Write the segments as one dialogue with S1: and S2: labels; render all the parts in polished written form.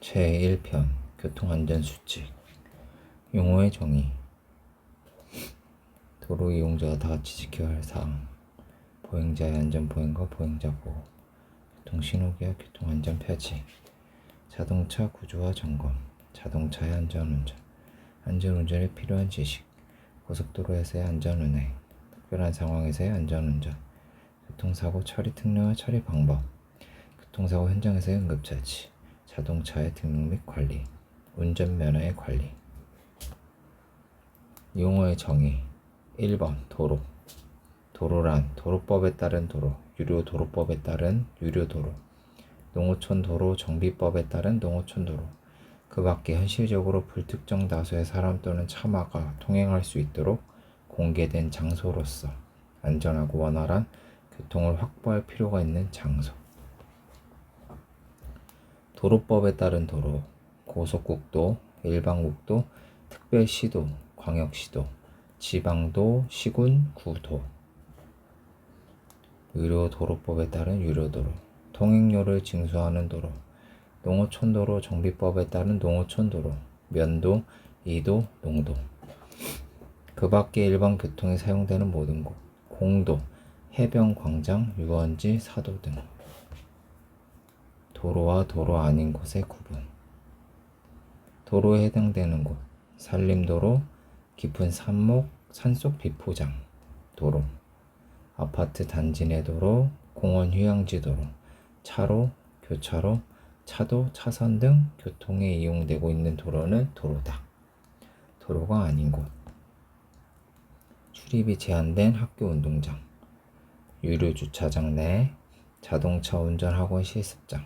S1: 제1편 교통안전수칙 용어의 정의 도로 이용자가 다같이 지켜야 할 사항 보행자의 안전보행과 보행자보호 교통신호기와 교통안전표지 자동차 구조와 점검 자동차의 안전운전 안전운전에 필요한 지식 고속도로에서의 안전운행 특별한 상황에서의 안전운전 교통사고 처리 특례와 처리 방법 교통사고 현장에서의 응급처치 자동차의 등록 및 관리, 운전면허의 관리. 용어의 정의 1번 도로 도로란 도로법에 따른 도로, 유료도로법에 따른 유료도로, 농어촌도로 정비법에 따른 농어촌도로. 그 밖에 현실적으로 불특정 다수의 사람 또는 차마가 통행할 수 있도록 공개된 장소로서 안전하고 원활한 교통을 확보할 필요가 있는 장소. 도로법에 따른 도로, 고속국도, 일반국도, 특별시도, 광역시도, 지방도, 시군, 구도. 유료도로법에 따른 유료도로, 통행료를 징수하는 도로, 농어촌도로 정비법에 따른 농어촌도로, 면도, 이도, 농도. 그 밖에 일반 교통에 사용되는 모든 곳, 공도, 해변, 광장, 유원지, 사도 등. 도로와 도로 아닌 곳의 구분. 도로에 해당되는 곳, 산림도로, 깊은 산목, 산속 비포장, 도로, 아파트 단지 내 도로, 공원 휴양지 도로, 차로, 교차로, 차도, 차선 등 교통에 이용되고 있는 도로는 도로다. 도로가 아닌 곳, 출입이 제한된 학교 운동장, 유료 주차장 내, 자동차 운전 학원 실습장,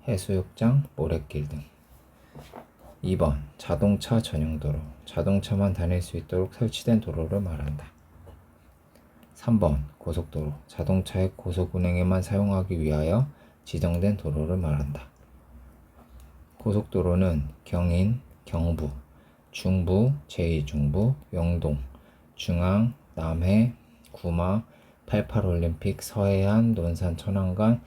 S1: 해수욕장, 모래길 등. 2번 자동차 전용 도로, 자동차만 다닐 수 있도록 설치된 도로를 말한다. 3번 고속도로, 자동차의 고속 운행에만 사용하기 위하여 지정된 도로를 말한다. 고속도로는 경인, 경부, 중부, 제2중부, 영동, 중앙, 남해, 구마, 88올림픽, 서해안, 논산 천안간,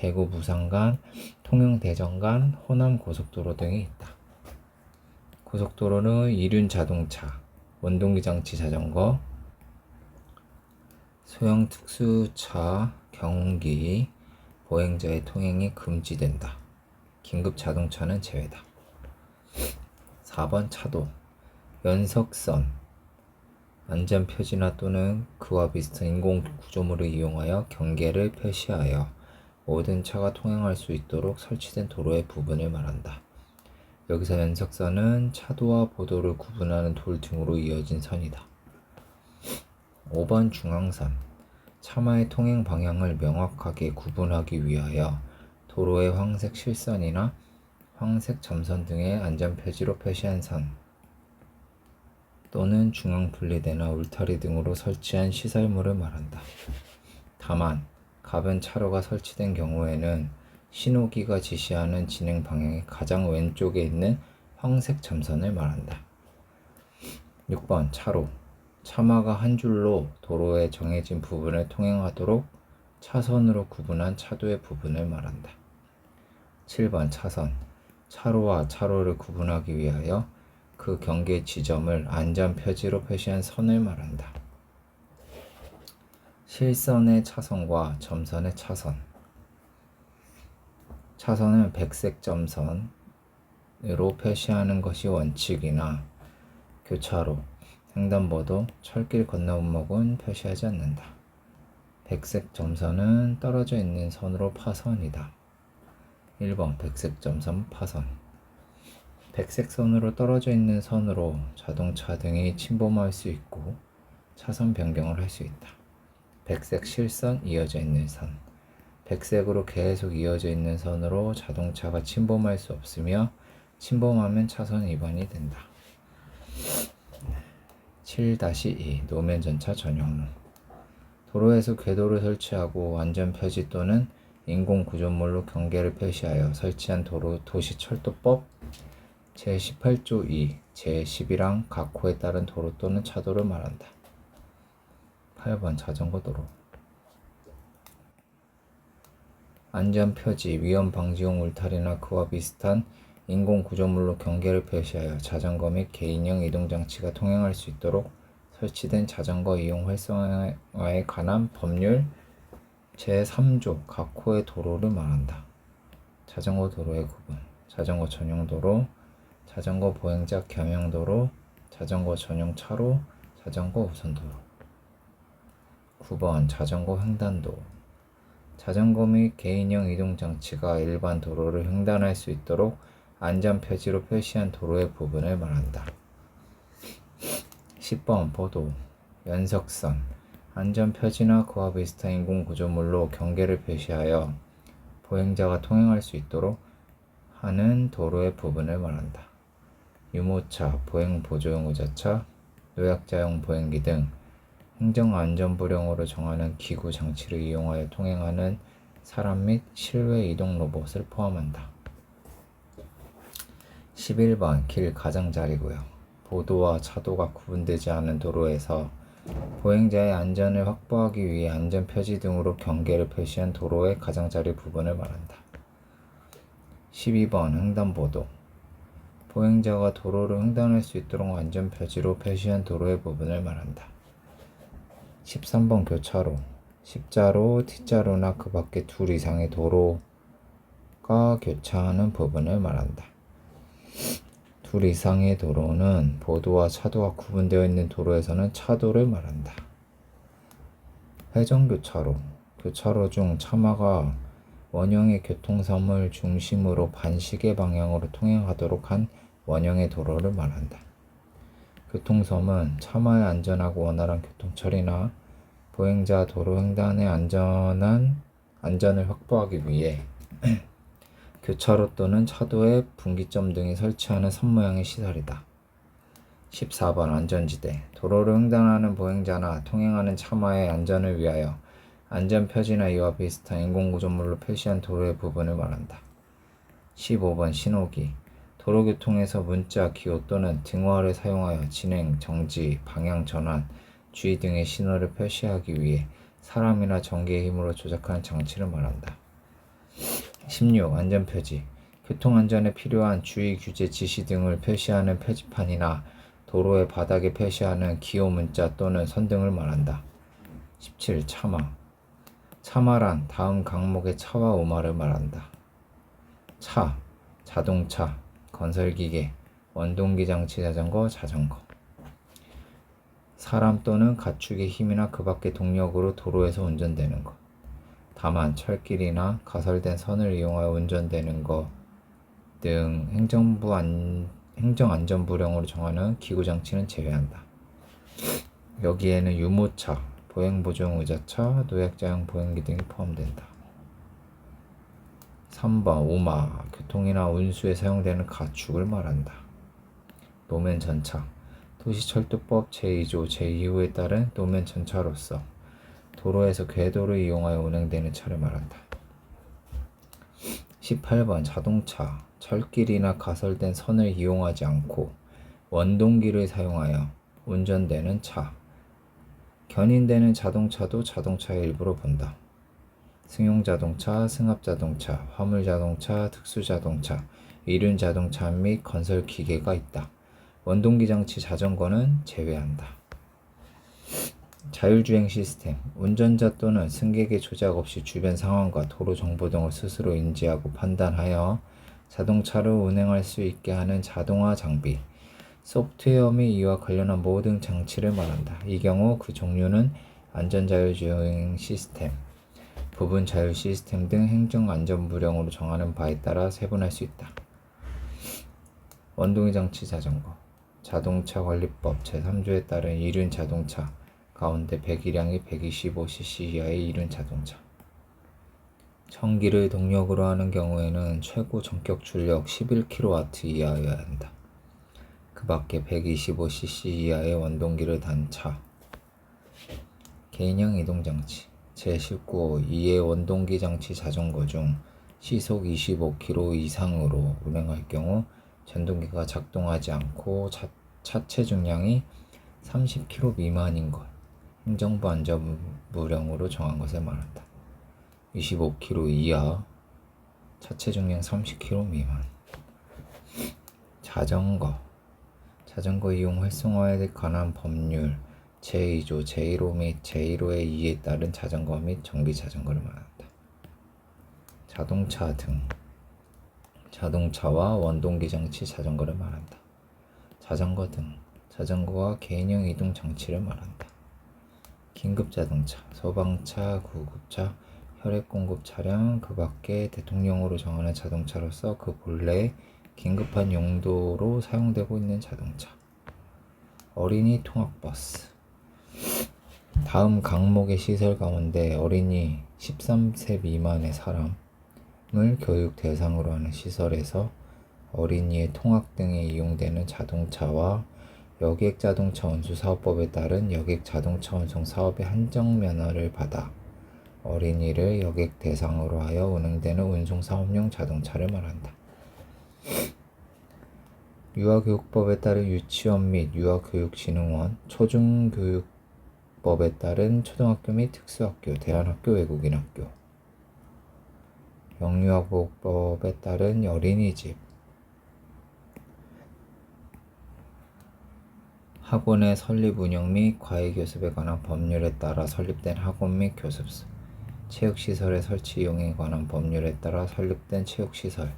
S1: 대구 부산 간, 통영 대전 간, 호남 고속도로 등이 있다. 고속도로는 이륜 자동차, 원동기 장치 자전거, 소형 특수차, 경운기, 보행자의 통행이 금지된다. 긴급 자동차는 제외다. 4번 차도, 연석선, 안전표지나 또는 그와 비슷한 인공 구조물을 이용하여 경계를 표시하여 모든 차가 통행할 수 있도록 설치된 도로의 부분을 말한다. 여기서 연석선은 차도와 보도를 구분하는 돌 등으로 이어진 선이다. 5번 중앙선, 차마의 통행 방향을 명확하게 구분하기 위하여 도로의 황색 실선이나 황색 점선 등의 안전표지로 표시한 선 또는 중앙분리대나 울타리 등으로 설치한 시설물을 말한다. 다만 가변 차로가 설치된 경우에는 신호기가 지시하는 진행 방향의 가장 왼쪽에 있는 황색 점선을 말한다. 6번 차로, 차마가 한 줄로 도로의 정해진 부분을 통행하도록 차선으로 구분한 차도의 부분을 말한다. 7번 차선, 차로와 차로를 구분하기 위하여 그 경계 지점을 안전표지로 표시한 선을 말한다. 실선의 차선과 점선의 차선. 차선은 백색 점선으로 표시하는 것이 원칙이나 교차로, 횡단보도, 철길 건너분목은 표시하지 않는다. 백색 점선은 떨어져 있는 선으로 파선이다. 1번 백색 점선 파선. 백색 선으로 떨어져 있는 선으로 자동차 등이 침범할 수 있고 차선 변경을 할 수 있다. 백색 실선 이어져 있는 선. 백색으로 계속 이어져 있는 선으로 자동차가 침범할 수 없으며 침범하면 차선 위반이 된다. 7-2 노면전차 전용로. 도로에서 궤도를 설치하고 안전표지 또는 인공구조물로 경계를 표시하여 설치한 도시철도법 제18조 2, 제11항 각 호에 따른 도로 또는 차도를 말한다. 8번 자전거도로. 안전표지, 위험방지용 울타리나 그와 비슷한 인공 구조물로 경계를 표시하여 자전거 및 개인형 이동장치가 통행할 수 있도록 설치된 자전거 이용 활성화에 관한 법률 제3조 각 호의 도로를 말한다. 자전거 도로의 구분: 자전거 전용 도로, 자전거 보행자 겸용 도로, 자전거 전용 차로, 자전거 우선 도로. 9번 자전거 횡단도: 자전거 및 개인형 이동장치가 일반 도로를 횡단할 수 있도록 안전 표지로 표시한 도로의 부분을 말한다. 10번 보도: 연석선, 안전 표지나 그와 비슷한 인공 구조물로 경계를 표시하여 보행자가 통행할 수 있도록 하는 도로의 부분을 말한다. 유모차, 보행 보조용 의자차, 노약자용 보행기 등 행정안전부령으로 정하는 기구 장치를 이용하여 통행하는 사람 및 실외 이동 로봇을 포함한다. 11번 길 가장자리구요. 보도와 차도가 구분되지 않은 도로에서 보행자의 안전을 확보하기 위해 안전표지 등으로 경계를 표시한 도로의 가장자리 부분을 말한다. 12번 횡단보도: 보행자가 도로를 횡단할 수 있도록 안전표지로 표시한 도로의 부분을 말한다. 13번 교차로: 십자로, T자로나 그 밖의 둘 이상의 도로가 교차하는 부분을 말한다. 둘 이상의 도로는 보도와 차도가 구분되어 있는 도로에서는 차도를 말한다. 회전교차로: 교차로 중 차마가 원형의 교통섬을 중심으로 반시계 방향으로 통행하도록 한 원형의 도로를 말한다. 교통섬은 차마의 안전하고 원활한 교통처리나 보행자 도로 횡단의 안전을 확보하기 위해 교차로 또는 차도에 분기점 등이 설치하는 선 모양의 시설이다. 14번 안전지대: 도로를 횡단하는 보행자나 통행하는 차마의 안전을 위하여 안전표지나 이와 비슷한 인공구조물로 표시한 도로의 부분을 말한다. 15번 신호기: 도로교통에서 문자, 기호 또는 등호를 사용하여 진행, 정지, 방향 전환, 주의 등의 신호를 표시하기 위해 사람이나 전기의 힘으로 조작하는 장치를 말한다. 16. 안전표지: 교통안전에 필요한 주의, 규제, 지시 등을 표시하는 표지판이나 도로의 바닥에 표시하는 기호 문자 또는 선 등을 말한다. 17. 차마: 차마란 다음 강목의 차와 우마를 말한다. 차, 자동차, 건설기계, 원동기 장치 자전거, 자전거. 사람 또는 가축의 힘이나 그 밖의 동력으로 도로에서 운전되는 것. 다만 철길이나 가설된 선을 이용하여 운전되는 것 등 행정안전부령으로 정하는 기구장치는 제외한다. 여기에는 유모차, 보행보조용 의자차, 노약자용 보행기 등이 포함된다. 3번 우마: 교통이나 운수에 사용되는 가축을 말한다. 노면전차: 도시철도법 제2조 제2호에 따른 노면전차로서 도로에서 궤도를 이용하여 운행되는 차를 말한다. 18번 자동차: 철길이나 가설된 선을 이용하지 않고 원동기를 사용하여 운전되는 차. 견인되는 자동차도 자동차의 일부로 본다. 승용자동차, 승합자동차, 화물자동차, 특수자동차, 이륜자동차 및 건설기계가 있다. 원동기장치 자전거는 제외한다. 자율주행 시스템: 운전자 또는 승객의 조작 없이 주변 상황과 도로 정보 등을 스스로 인지하고 판단하여 자동차를 운행할 수 있게 하는 자동화 장비, 소프트웨어 및 이와 관련한 모든 장치를 말한다. 이 경우 그 종류는 안전자율주행 시스템, 부분 자율 시스템 등 행정안전부령으로 정하는 바에 따라 세분할 수 있다. 원동기 장치 자전거: 자동차 관리법 제3조에 따른 이륜 자동차 가운데 배기량이 125cc 이하의 이륜 자동차. 전기를 동력으로 하는 경우에는 최고 전격 출력 11kW 이하여야 한다. 그 밖에 125cc 이하의 원동기를 단 차. 개인형 이동장치 제19호 2의 원동기 장치 자전거 중 시속 25km 이상으로 운행할 경우 전동기가 작동하지 않고 차체 중량이 30kg 미만인 것, 행정부 안전부령으로 정한 것을 말한다. 25kg 이하, 차체 중량 30kg 미만. 자전거 이용 활성화에 관한 법률 제2조 제1호 및 제1호의 2에 따른 자전거 및 전기 자전거를 말한다. 자동차 등 자동차와 원동기 장치 자전거를 말한다. 자전거 등 자전거와 개인형 이동 장치를 말한다. 긴급자동차, 소방차, 구급차, 혈액공급 차량, 그 밖에 대통령으로 정하는 자동차로서 그 본래의 긴급한 용도로 사용되고 있는 자동차. 어린이 통학버스. 다음 강목의 시설 가운데 어린이 13세 미만의 사람을 교육 대상으로 하는 시설에서 어린이의 통학 등에 이용되는 자동차와 여객자동차 운수사업법에 따른 여객자동차 운송 사업의 한정면허를 받아 어린이를 여객 대상으로 하여 운행되는 운송사업용 자동차를 말한다. 유아교육법에 따른 유치원 및 유아교육진흥원, 초중교육법에 따른 초등학교 및 특수학교, 대안학교, 외국인 학교, 영유아보호법에 따른 어린이집, 학원의 설립 운영 및 과외교습에 관한 법률에 따라 설립된 학원 및 교습소, 체육시설의 설치 이용에 관한 법률에 따라 설립된 체육시설,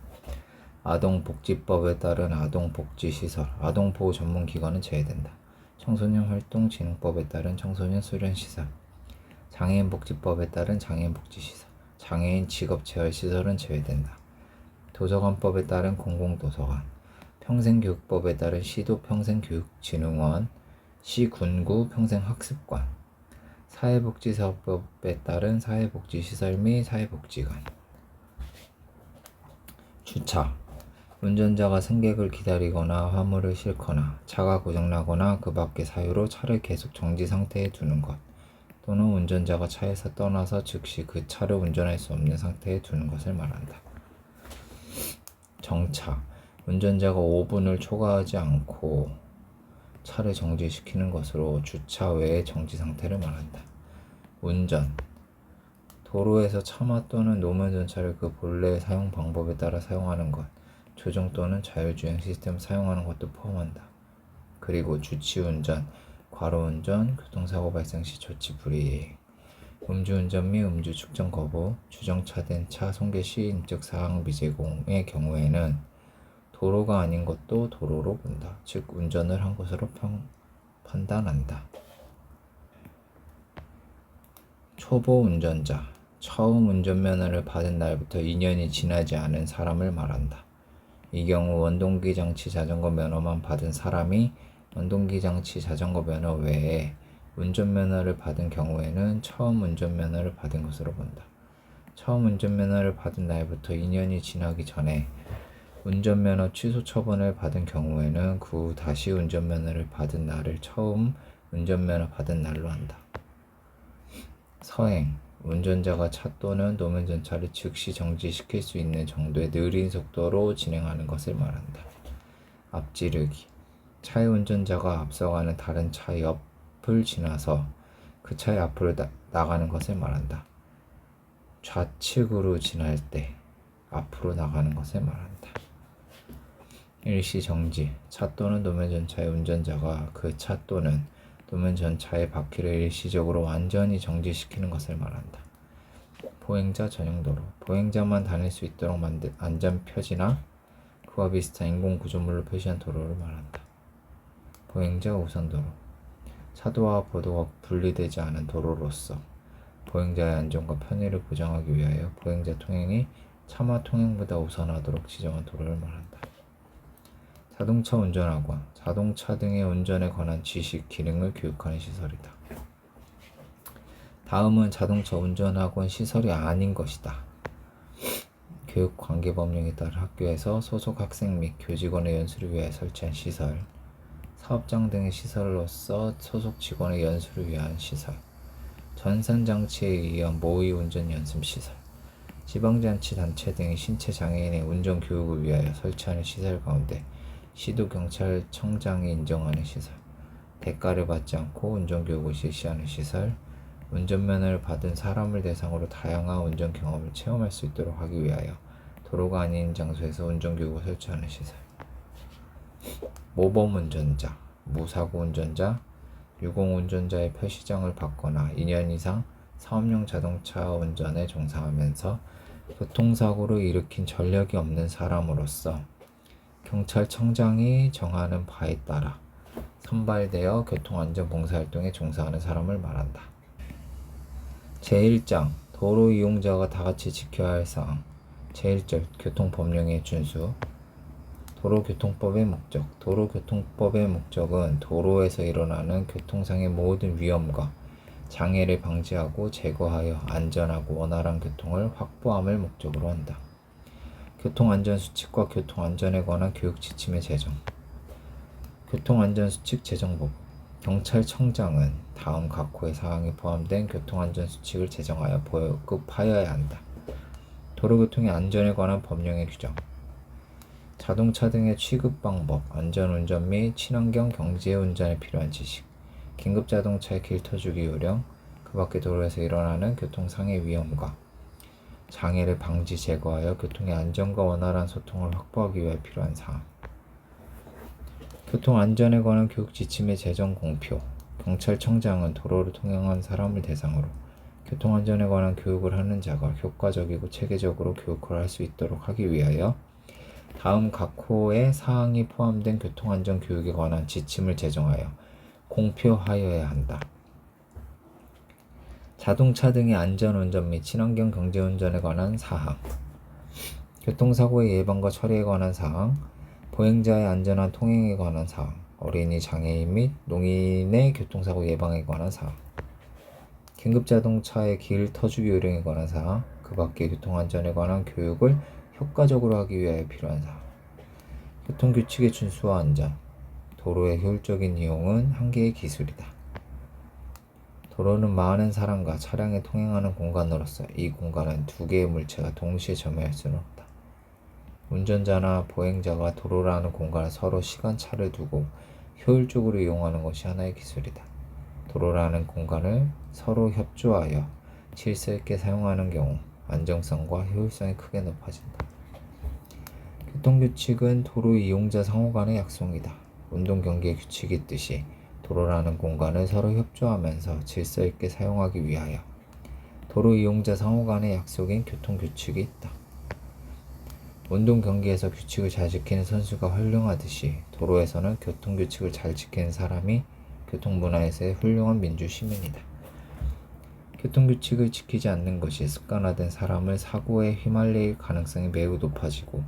S1: 아동복지법에 따른 아동복지시설, 아동보호 전문기관은 제외된다. 청소년활동진흥법에 따른 청소년 수련시설, 장애인복지법에 따른 장애인복지시설, 장애인 직업재활시설은 제외된다. 도서관법에 따른 공공도서관, 평생교육법에 따른 시도평생교육진흥원, 시군구 평생학습관, 사회복지사업법에 따른 사회복지시설 및 사회복지관. 주차, 운전자가 승객을 기다리거나 화물을 싣거나 차가 고장나거나 그 밖의 사유로 차를 계속 정지 상태에 두는 것, 또는 운전자가 차에서 떠나서 즉시 그 차를 운전할 수 없는 상태에 두는 것을 말한다. 정차, 운전자가 5분을 초과하지 않고 차를 정지시키는 것으로 주차 외의 정지 상태를 말한다. 운전, 도로에서 차마 또는 노면 전차를 그 본래의 사용 방법에 따라 사용하는 것, 조정 또는 자율주행 시스템을 사용하는 것도 포함한다. 그리고 주치운전, 과로운전, 교통사고 발생 시 조치 불이행, 음주운전 및 음주 측정 거부, 주정차된 차 손괴 시 인적사항 미제공의 경우에는 도로가 아닌 것도 도로로 본다. 즉 운전을 한 것으로 판단한다. 초보 운전자, 처음 운전면허를 받은 날부터 2년이 지나지 않은 사람을 말한다. 이 경우 원동기 장치 자전거 면허만 받은 사람이 원동기 장치 자전거 면허 외에 운전면허를 받은 경우에는 처음 운전면허를 받은 것으로 본다. 처음 운전면허를 받은 날부터 2년이 지나기 전에 운전면허 취소 처분을 받은 경우에는 그 후 다시 운전면허를 받은 날을 처음 운전면허 받은 날로 한다. 서행, 운전자가 차 또는 노면 전차를 즉시 정지시킬 수 있는 정도의 느린 속도로 진행하는 것을 말한다. 앞지르기, 차의 운전자가 앞서가는 다른 차 옆을 지나서 그 차의 앞으로 나가는 것을 말한다. 좌측으로 지날 때 앞으로 나가는 것을 말한다. 일시정지, 차 또는 노면 전차의 운전자가 그 차 또는 노면 전차의 바퀴를 일시적으로 완전히 정지시키는 것을 말한다. 보행자 전용 도로, 보행자만 다닐 수 있도록 만든 안전표지나 그와 비슷한 인공구조물로 표시한 도로를 말한다. 보행자 우선도로, 차도와 보도가 분리되지 않은 도로로서 보행자의 안전과 편의를 보장하기 위하여 보행자 통행이 차마 통행보다 우선하도록 지정한 도로를 말한다. 자동차 운전학원, 자동차 등의 운전에 관한 지식, 기능을 교육하는 시설이다. 다음은 자동차 운전학원 시설이 아닌 것이다. 교육관계법령에 따라 학교에서 소속 학생 및 교직원의 연수를 위하여 설치한 시설, 사업장 등의 시설로서 소속 직원의 연수를 위한 시설, 전산장치에 의한 모의 운전 연습 시설, 지방자치 단체 등의 신체 장애인의 운전 교육을 위하여 설치하는 시설 가운데 시도경찰청장이 인정하는 시설, 대가를 받지 않고 운전교육을 실시하는 시설, 운전면허를 받은 사람을 대상으로 다양한 운전 경험을 체험할 수 있도록 하기 위하여 도로가 아닌 장소에서 운전교육을 설치하는 시설. 모범운전자, 무사고운전자, 유공운전자의 표시장을 받거나 2년 이상 사업용 자동차 운전에 종사하면서 교통사고를 일으킨 전력이 없는 사람으로서 경찰청장이 정하는 바에 따라 선발되어 교통안전 봉사활동에 종사하는 사람을 말한다. 제1장 도로 이용자가 다같이 지켜야 할 사항. 제1절 교통법령의 준수. 도로교통법의 목적. 도로교통법의 목적은 도로에서 일어나는 교통상의 모든 위험과 장애를 방지하고 제거하여 안전하고 원활한 교통을 확보함을 목적으로 한다. 교통안전수칙과 교통안전에 관한 교육 지침의 제정. 교통안전수칙 제정법. 경찰청장은 다음 각호의 사항이 포함된 교통안전수칙을 제정하여 보급하여야 한다. 도로교통의 안전에 관한 법령의 규정. 자동차 등의 취급 방법, 안전운전 및 친환경 경제 운전에 필요한 지식, 긴급자동차의 길터주기 요령, 그 밖의 도로에서 일어나는 교통상해 위험과 장애를 방지 제거하여 교통의 안전과 원활한 소통을 확보하기 위해 필요한 사항. 교통안전에 관한 교육 지침의 제정 공표. 경찰청장은 도로를 통행한 사람을 대상으로 교통안전에 관한 교육을 하는 자가 효과적이고 체계적으로 교육을 할 수 있도록 하기 위하여 다음 각호의 사항이 포함된 교통안전 교육에 관한 지침을 제정하여 공표하여야 한다. 자동차 등의 안전운전 및 친환경 경제운전에 관한 사항, 교통사고의 예방과 처리에 관한 사항, 보행자의 안전한 통행에 관한 사항, 어린이, 장애인 및 농인의 교통사고 예방에 관한 사항, 긴급자동차의 길 터주기 요령에 관한 사항, 그 밖의 교통안전에 관한 교육을 효과적으로 하기 위하여 필요한 사항. 교통규칙의 준수와 안전. 도로의 효율적인 이용은 한계의 기술이다. 도로는 많은 사람과 차량이 통행하는 공간으로서 이 공간은 두 개의 물체가 동시에 점유할 수는 없다. 운전자나 보행자가 도로라는 공간을 서로 시간차를 두고 효율적으로 이용하는 것이 하나의 기술이다. 도로라는 공간을 서로 협조하여 질서 있게 사용하는 경우 안정성과 효율성이 크게 높아진다. 교통규칙은 도로 이용자 상호 간의 약속이다. 운동경기의 규칙이 있듯이 도로라는 공간을 서로 협조하면서 질서 있게 사용하기 위하여 도로 이용자 상호 간의 약속인 교통규칙이 있다. 운동경기에서 규칙을 잘 지키는 선수가 훌륭하듯이 도로에서는 교통규칙을 잘 지키는 사람이 교통문화에서의 훌륭한 민주시민이다. 교통규칙을 지키지 않는 것이 습관화된 사람을 사고에 휘말릴 가능성이 매우 높아지고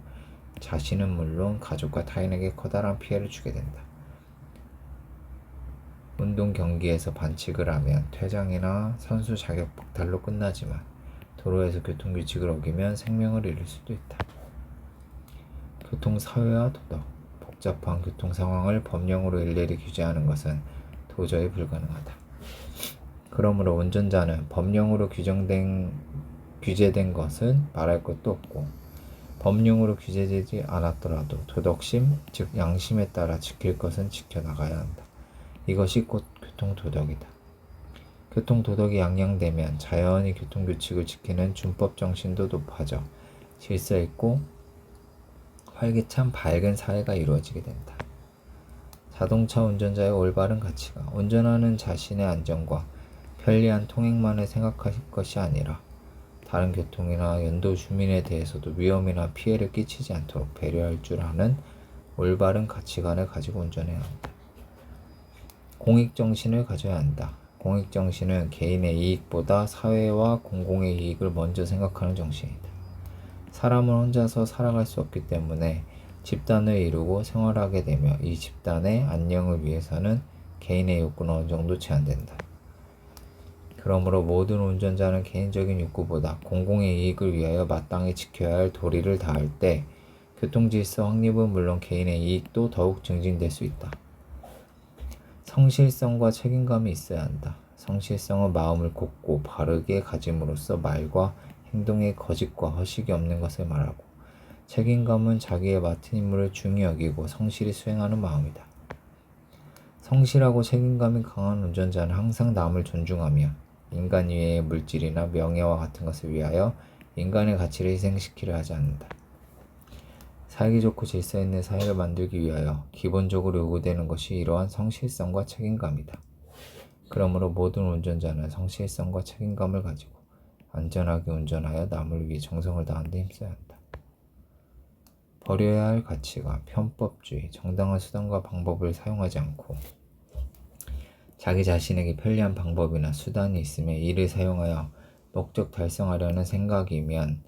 S1: 자신은 물론 가족과 타인에게 커다란 피해를 주게 된다. 운동 경기에서 반칙을 하면 퇴장이나 선수 자격 박탈로 끝나지만 도로에서 교통규칙을 어기면 생명을 잃을 수도 있다. 교통사회와 도덕. 복잡한 교통 상황을 법령으로 일일이 규제하는 것은 도저히 불가능하다. 그러므로 운전자는 법령으로 규제된 것은 말할 것도 없고 법령으로 규제되지 않았더라도 도덕심, 즉 양심에 따라 지킬 것은 지켜나가야 한다. 이것이 곧 교통도덕이다. 교통도덕이 양양되면 자연히 교통규칙을 지키는 준법 정신도 높아져 질서 있고 활기찬 밝은 사회가 이루어지게 된다. 자동차 운전자의 올바른 가치가 운전하는 자신의 안전과 편리한 통행만을 생각할 것이 아니라 다른 교통이나 연도 주민에 대해서도 위험이나 피해를 끼치지 않도록 배려할 줄 아는 올바른 가치관을 가지고 운전해야 한다. 공익정신을 가져야 한다. 공익정신은 개인의 이익보다 사회와 공공의 이익을 먼저 생각하는 정신이다. 사람은 혼자서 살아갈 수 없기 때문에 집단을 이루고 생활하게 되며 이 집단의 안녕을 위해서는 개인의 욕구는 어느 정도 제한된다. 그러므로 모든 운전자는 개인적인 욕구보다 공공의 이익을 위하여 마땅히 지켜야 할 도리를 다할 때 교통질서 확립은 물론 개인의 이익도 더욱 증진될 수 있다. 성실성과 책임감이 있어야 한다. 성실성은 마음을 곧고 바르게 가짐으로써 말과 행동에 거짓과 허식이 없는 것을 말하고, 책임감은 자기의 맡은 임무를 중히 여기고 성실히 수행하는 마음이다. 성실하고 책임감이 강한 운전자는 항상 남을 존중하며 인간 이외의 물질이나 명예와 같은 것을 위하여 인간의 가치를 희생시키려 하지 않는다. 살기 좋고 질서 있는 사회를 만들기 위하여 기본적으로 요구되는 것이 이러한 성실성과 책임감이다. 그러므로 모든 운전자는 성실성과 책임감을 가지고 안전하게 운전하여 남을 위해 정성을 다하는 데 힘써야 한다. 버려야 할 가치가 편법주의, 정당한 수단과 방법을 사용하지 않고 자기 자신에게 편리한 방법이나 수단이 있으며 이를 사용하여 목적 달성하려는 생각이면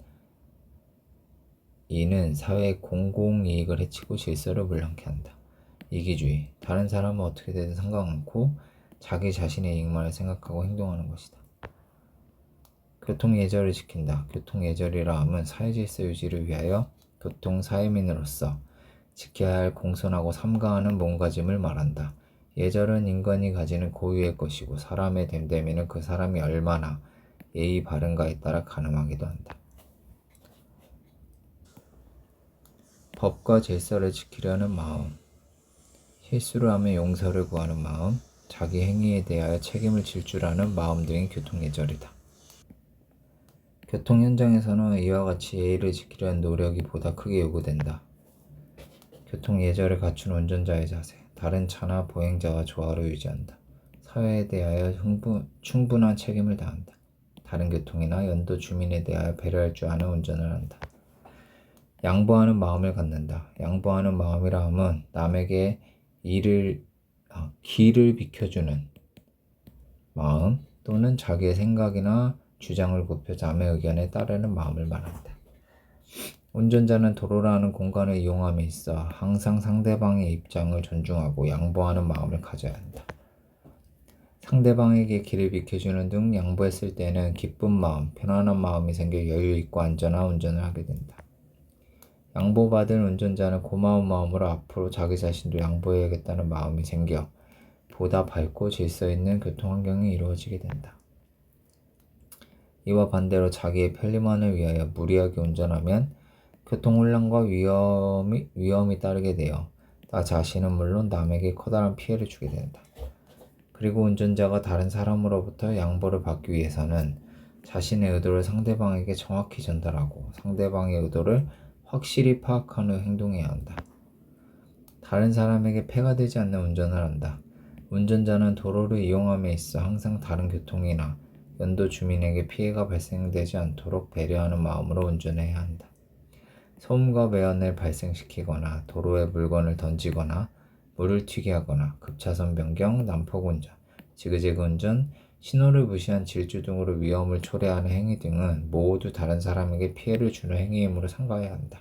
S1: 이는 사회의 공공이익을 해치고 질서를 불량케 한다. 이기주의, 다른 사람은 어떻게 되든 상관없고 자기 자신의 이익만을 생각하고 행동하는 것이다. 교통예절을 지킨다. 교통예절이라 함은 사회질서 유지를 위하여 교통사회민으로서 지켜야 할 공손하고 삼가하는 몸가짐을 말한다. 예절은 인간이 가지는 고유의 것이고 사람의 됨됨이는 그 사람이 얼마나 예의 바른가에 따라 가늠하기도 한다. 법과 질서를 지키려는 마음, 실수를 하면 용서를 구하는 마음, 자기 행위에 대하여 책임을 질 줄 아는 마음 등이 교통예절이다. 교통 현장에서는 이와 같이 예의를 지키려는 노력이 보다 크게 요구된다. 교통예절을 갖춘 운전자의 자세, 다른 차나 보행자와 조화를 유지한다. 사회에 대하여 충분한 책임을 다한다. 다른 교통이나 연도 주민에 대하여 배려할 줄 아는 운전을 한다. 양보하는 마음을 갖는다. 양보하는 마음이라 함은 남에게 길을 비켜주는 마음 또는 자기의 생각이나 주장을 굽혀 남의 의견에 따르는 마음을 말한다. 운전자는 도로라는 공간을 이용함에 있어 항상 상대방의 입장을 존중하고 양보하는 마음을 가져야 한다. 상대방에게 길을 비켜주는 등 양보했을 때는 기쁜 마음, 편안한 마음이 생겨 여유있고 안전한 운전을 하게 된다. 양보받은 운전자는 고마운 마음으로 앞으로 자기 자신도 양보해야겠다는 마음이 생겨 보다 밝고 질서 있는 교통환경이 이루어지게 된다. 이와 반대로 자기의 편리만을 위하여 무리하게 운전하면 교통혼란과 위험이 따르게 되어 나 자신은 물론 남에게 커다란 피해를 주게 된다. 그리고 운전자가 다른 사람으로부터 양보를 받기 위해서는 자신의 의도를 상대방에게 정확히 전달하고 상대방의 의도를 확실히 파악한 후 행동해야 한다. 다른 사람에게 폐가 되지 않는 운전을 한다. 운전자는 도로를 이용함에 있어 항상 다른 교통이나 연도 주민에게 피해가 발생되지 않도록 배려하는 마음으로 운전해야 한다. 소음과 매연을 발생시키거나 도로에 물건을 던지거나 물을 튀게 하거나 급차선 변경, 난폭 운전, 지그재그 운전, 신호를 무시한 질주 등으로 위험을 초래하는 행위 등은 모두 다른 사람에게 피해를 주는 행위이므로 삼가해야 한다.